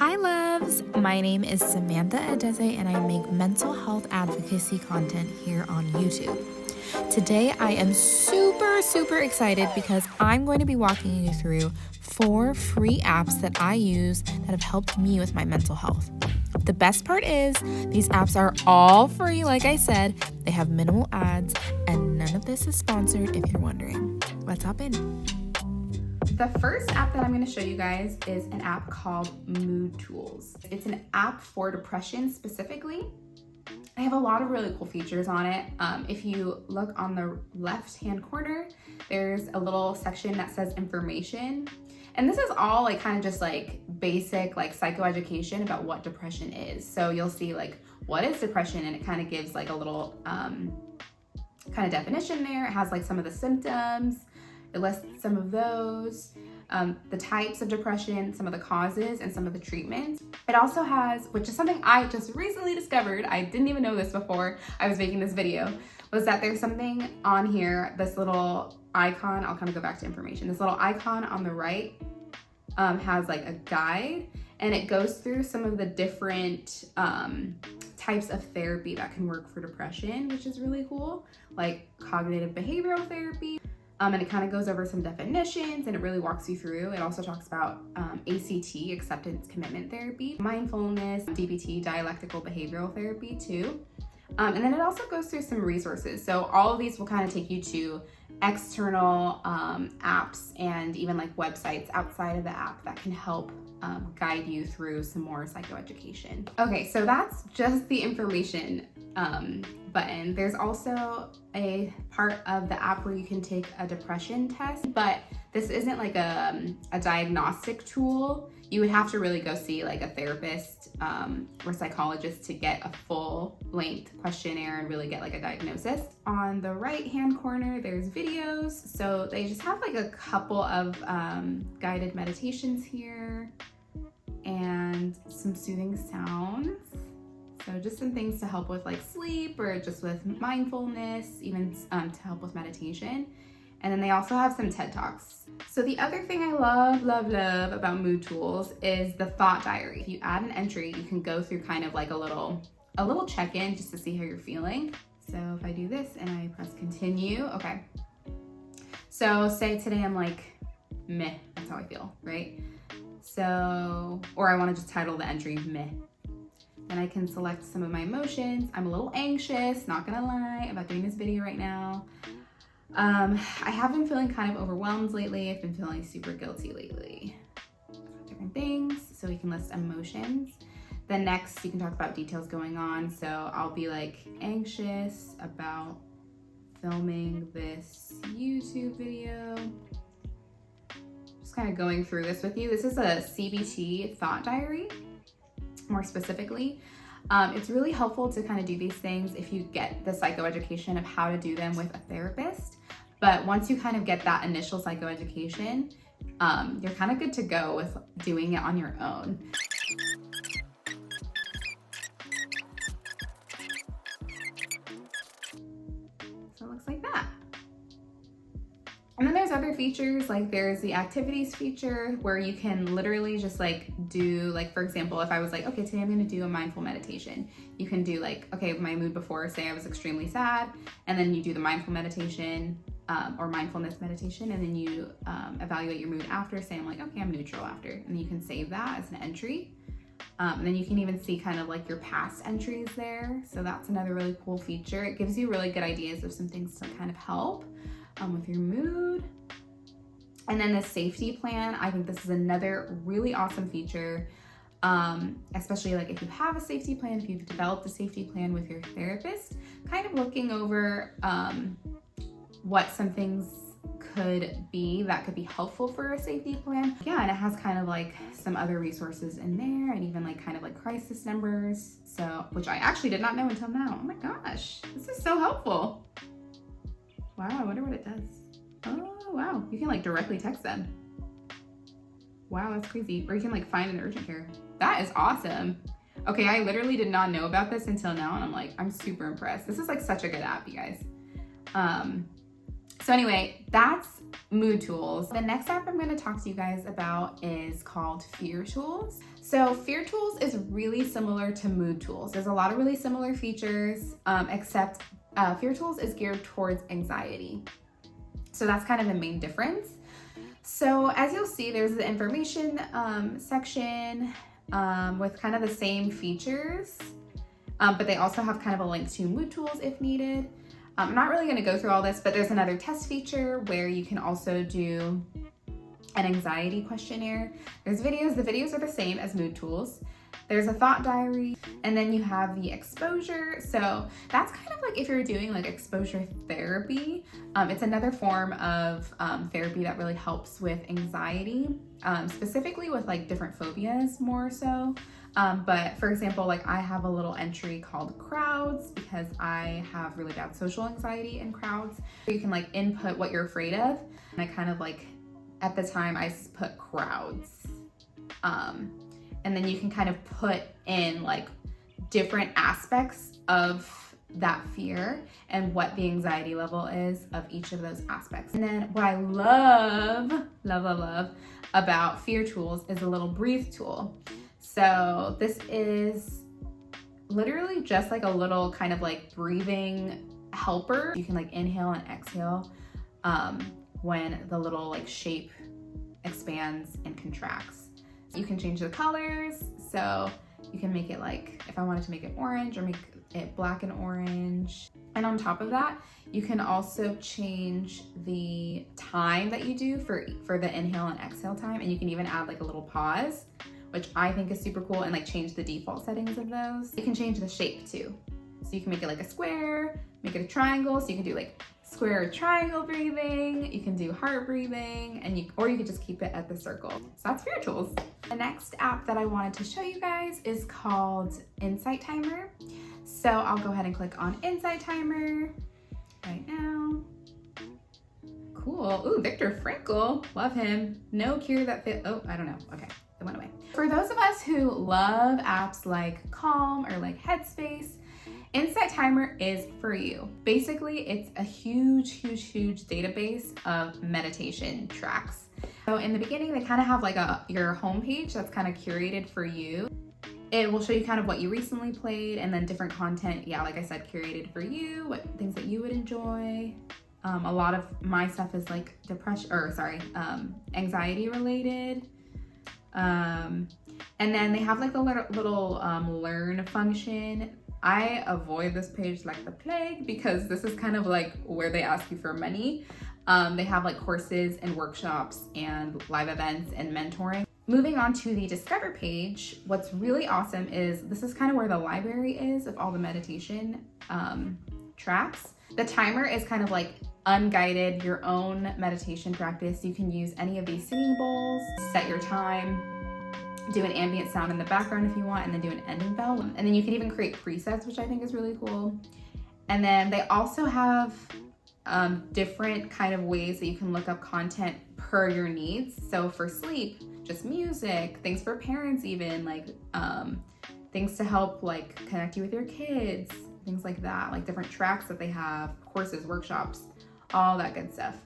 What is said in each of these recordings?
Hi loves! My name is Samantha Adeze and I make mental health advocacy content here on YouTube. Today I am super excited because I'm going to be walking you through 4 free apps that I use that have helped me with my mental health. The best part is these apps are all free, like I said. They have minimal ads and none of this is sponsored if you're wondering. Let's hop in. The first app that I'm going to show you guys is an app called MoodTools. It's an app for depression specifically. I have a lot of really cool features on it. If you look on the left-hand corner, there's a little section that says information. And this is all like kind of just like basic like psychoeducation about what depression is. So you'll see like what is depression, and it kind of gives like a little kind of definition there. It has like some of the symptoms. It lists some of those, the types of depression, some of the causes, and some of the treatments. It also has, which is something I just recently discovered, I didn't even know this before I was making this video, was that there's something on here, this little icon, I'll kind of go back to information. This little icon on the right has like a guide, and it goes through some of the different types of therapy that can work for depression, which is really cool, like cognitive behavioral therapy. And it kind of goes over some definitions, and it really walks you through. It also talks about ACT, acceptance commitment therapy, mindfulness, DBT, dialectical behavioral therapy too. And then it also goes through some resources. So all of these will kind of take you to external apps and even like websites outside of the app that can help guide you through some more psychoeducation. Okay, so that's just the information button. There's also a part of the app where you can take a depression test, but this isn't like a diagnostic tool. You would have to really go see like a therapist or psychologist to get a full length questionnaire and really get like a diagnosis. On the right hand corner, there's videos. So they just have like a couple of guided meditations here and some soothing sounds. So just some things to help with like sleep or just with mindfulness, even to help with meditation. And then they also have some TED Talks. So the other thing I love about MoodTools is the thought diary. If you add an entry, you can go through kind of like a little check-in just to see how you're feeling. So if I do this and I press continue, okay. So say today I'm like, meh, that's how I feel, right? So, or I wanna just title the entry meh. Then I can select some of my emotions. I'm a little anxious, not gonna lie, about doing this video right now. I have been feeling kind of overwhelmed lately. I've been feeling super guilty lately. Different things, so we can list emotions. Then next, you can talk about details going on. So I'll be like anxious about filming this YouTube video. Just kind of going through this with you. This is a CBT thought diary, more specifically. It's really helpful to kind of do these things if you get the psychoeducation of how to do them with a therapist. But once you kind of get that initial psychoeducation, you're kind of good to go with doing it on your own. So it looks like that. And then there's other features, like there's the activities feature where you can literally just like do, like for example, if I was like, okay, today I'm gonna do a mindful meditation. You can do like, okay, my mood before, say I was extremely sad, and then you do the mindful meditation or mindfulness meditation, and then you evaluate your mood after, saying like, okay, I'm neutral after, and you can save that as an entry. And then you can even see kind of like your past entries there. So that's another really cool feature. It gives you really good ideas of some things to kind of help with your mood. And then the safety plan, I think this is another really awesome feature, especially like if you have a safety plan, if you've developed a safety plan with your therapist, kind of looking over what some things could be that could be helpful for a safety plan. Yeah, and it has kind of like some other resources in there, and even like kind of like crisis numbers, so which I actually did not know until now. Oh my gosh, this is so helpful. Wow, I wonder what it does. Oh, wow. You can like directly text them. Wow, that's crazy. Or you can like find an urgent care. That is awesome. Okay, I literally did not know about this until now, and I'm super impressed. This is like such a good app, you guys. So anyway, that's MoodTools. The next app I'm going to talk to you guys about is called FearTools. So FearTools is really similar to MoodTools. There's a lot of really similar features, except FearTools is geared towards anxiety. So that's kind of the main difference. So as you'll see, there's the information section with kind of the same features, but they also have kind of a link to MoodTools if needed. I'm not really going to go through all this, but there's another test feature where you can also do an anxiety questionnaire. There's videos. The videos are the same as MoodTools. There's a thought diary, and then you have the exposure. So that's kind of like if you're doing like exposure therapy. It's another form of therapy that really helps with anxiety, specifically with like different phobias more so. But for example, like I have a little entry called crowds because I have really bad social anxiety in crowds. You can like input what you're afraid of. And I kind of like, at the time I put crowds. And then you can kind of put in like different aspects of that fear and what the anxiety level is of each of those aspects. And then what I love about FearTools is a little breathe tool. So this is literally just like a little kind of like breathing helper. You can like inhale and exhale when the little like shape expands and contracts. You can change the colors, so you can make it like, if I wanted to make it orange or make it black and orange. And on top of that, you can also change the time that you do for the inhale and exhale time, and you can even add like a little pause, which I think is super cool, and like change the default settings of those. You can change the shape too. So you can make it like a square, make it a triangle, so you can do like square or triangle breathing, you can do heart breathing, and or you could just keep it at the circle. So that's FearTools. The next app that I wanted to show you guys is called Insight Timer. So I'll go ahead and click on Insight Timer right now. Cool. Ooh, Viktor Frankl, love him. No cure that fit. Oh, I don't know. Okay, it went away. For those of us who love apps like Calm or like Headspace, Insight Timer is for you. Basically, it's a huge database of meditation tracks. So in the beginning, they kind of have like your homepage that's kind of curated for you. It will show you kind of what you recently played, and then different content, yeah, like I said, curated for you, what things that you would enjoy. A lot of my stuff is like anxiety related. And then they have like a little learn function. I avoid this page like the plague because this is kind of like where they ask you for money. They have like courses and workshops and live events and mentoring. Moving on to the Discover page, what's really awesome is this is kind of where the library is of all the meditation tracks. The timer is kind of like unguided, your own meditation practice. You can use any of these singing bowls, set your time, do an ambient sound in the background if you want, and then do an ending bell. And then you can even create presets, which I think is really cool. And then they also have different kind of ways that you can look up content per your needs. So for sleep, just music, things for parents even, like things to help like connect you with your kids, things like that, like different tracks that they have, courses, workshops, all that good stuff.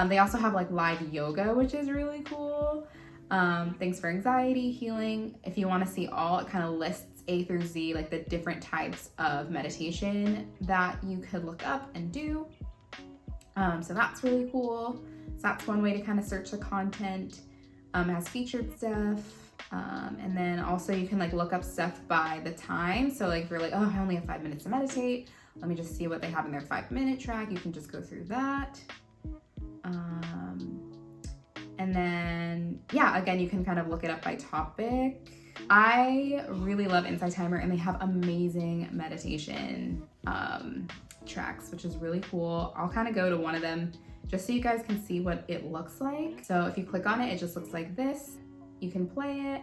They also have like live yoga, which is really cool. Things for anxiety, healing. If you want to see all, it kind of lists A through Z, like the different types of meditation that you could look up and do. So that's really cool. So that's one way to kind of search the content. It has featured stuff. And then also you can like look up stuff by the time. So like if you're like, oh, I only have 5 minutes to meditate, let me just see what they have in their 5-minute track. You can just go through that. And then, yeah, again, you can kind of look it up by topic. I really love Insight Timer, and they have amazing meditation tracks, which is really cool. I'll kind of go to one of them just so you guys can see what it looks like. So if you click on it, it just looks like this. You can play it.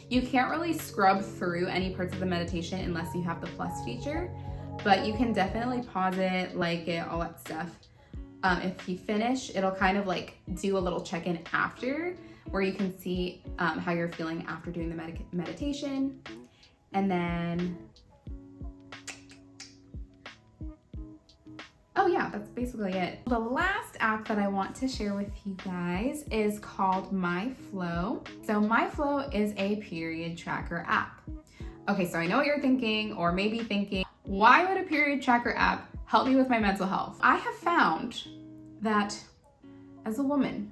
You can't really scrub through any parts of the meditation unless you have the plus feature, but you can definitely pause it, like it, all that stuff. If you finish, it'll kind of like do a little check-in after where you can see how you're feeling after doing the meditation. And then, oh yeah, that's basically it. The last app that I want to share with you guys is called MyFlo. So MyFlo is a period tracker app. Okay, so I know what you're thinking, or maybe thinking, why would a period tracker app help me with my mental health? I have found that as a woman,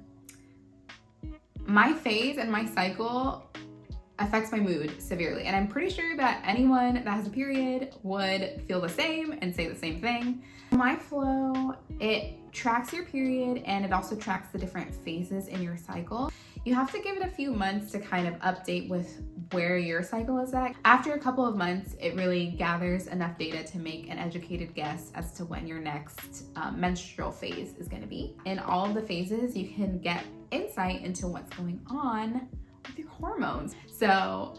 my phase and my cycle affects my mood severely. And I'm pretty sure that anyone that has a period would feel the same and say the same thing. MyFlo, it tracks your period and it also tracks the different phases in your cycle. You have to give it a few months to kind of update with where your cycle is at. After a couple of months, it really gathers enough data to make an educated guess as to when your next menstrual phase is going to be. In all of the phases, you can get insight into what's going on with your hormones. So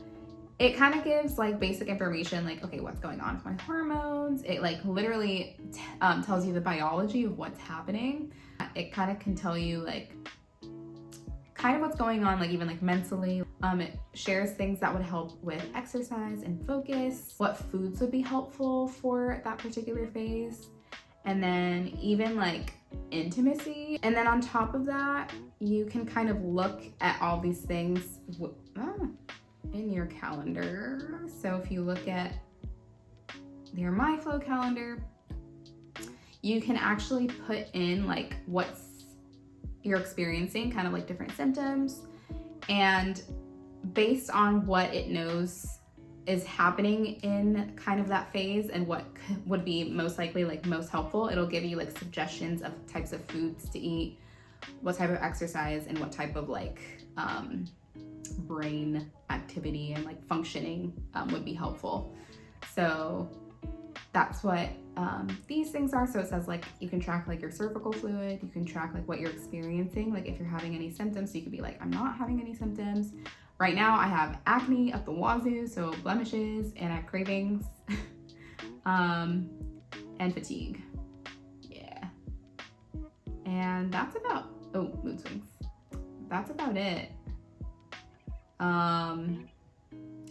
it kind of gives like basic information, like, okay, what's going on with my hormones? It like literally tells you the biology of what's happening. It kind of can tell you like kind of what's going on, like even like mentally. It shares things that would help with exercise and focus, what foods would be helpful for that particular phase, and then even like intimacy. And then on top of that, you can kind of look at all these things in your calendar. So if you look at your MyFlo calendar, you can actually put in like what's you're experiencing, kind of like different symptoms, and based on what it knows is happening in kind of that phase and what would be most likely like most helpful, it'll give you like suggestions of types of foods to eat, what type of exercise, and what type of like brain activity and like functioning would be helpful. So that's what these things are. So it says like you can track like your cervical fluid, you can track like what you're experiencing, like if you're having any symptoms, so you could be like, I'm not having any symptoms. Right now I have acne up the wazoo, so blemishes, and I have cravings, and fatigue. Yeah. And that's about, oh, mood swings. That's about it.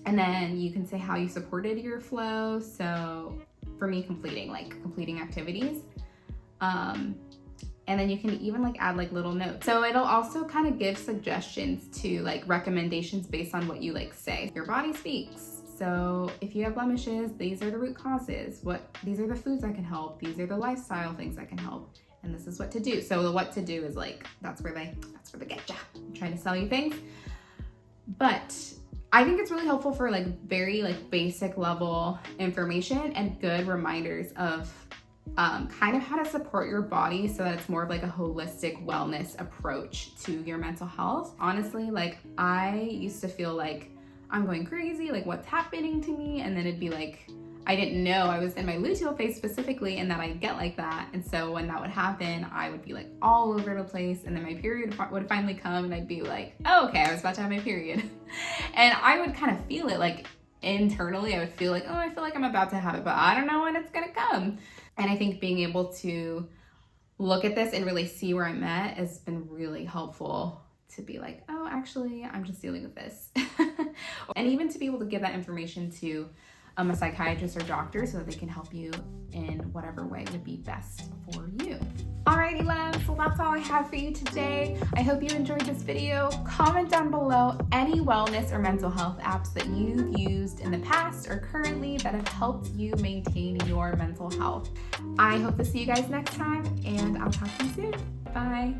And then you can say how you supported your flow. So for me, completing activities. And then you can even like add like little notes. So it'll also kind of give suggestions to like recommendations based on what you like say. Your body speaks. So if you have blemishes, these are the root causes. These are the foods that can help. These are the lifestyle things that can help. And this is what to do. So the what to do is like, that's where they get ya. I'm trying to sell you things. But I think it's really helpful for like very like basic level information and good reminders of kind of how to support your body so that it's more of like a holistic wellness approach to your mental health. Honestly, like I used to feel like I'm going crazy, like what's happening to me? And then it'd be like, I didn't know I was in my luteal phase specifically and that I get like that. And so when that would happen, I would be like all over the place, and then my period would finally come and I'd be like, oh, okay, I was about to have my period. And I would kind of feel it like internally. I would feel like, oh, I feel like I'm about to have it, but I don't know when it's gonna come. And I think being able to look at this and really see where I'm at has been really helpful to be like, oh, actually, I'm just dealing with this. And even to be able to give that information to a psychiatrist or doctor so that they can help you in whatever way would be best for you. Alrighty, loves, so that's all I have for you today. I hope you enjoyed this video. Comment down below any wellness or mental health apps that you've used in the past or currently that have helped you maintain your mental health. I hope to see you guys next time, and I'll talk to you soon. Bye.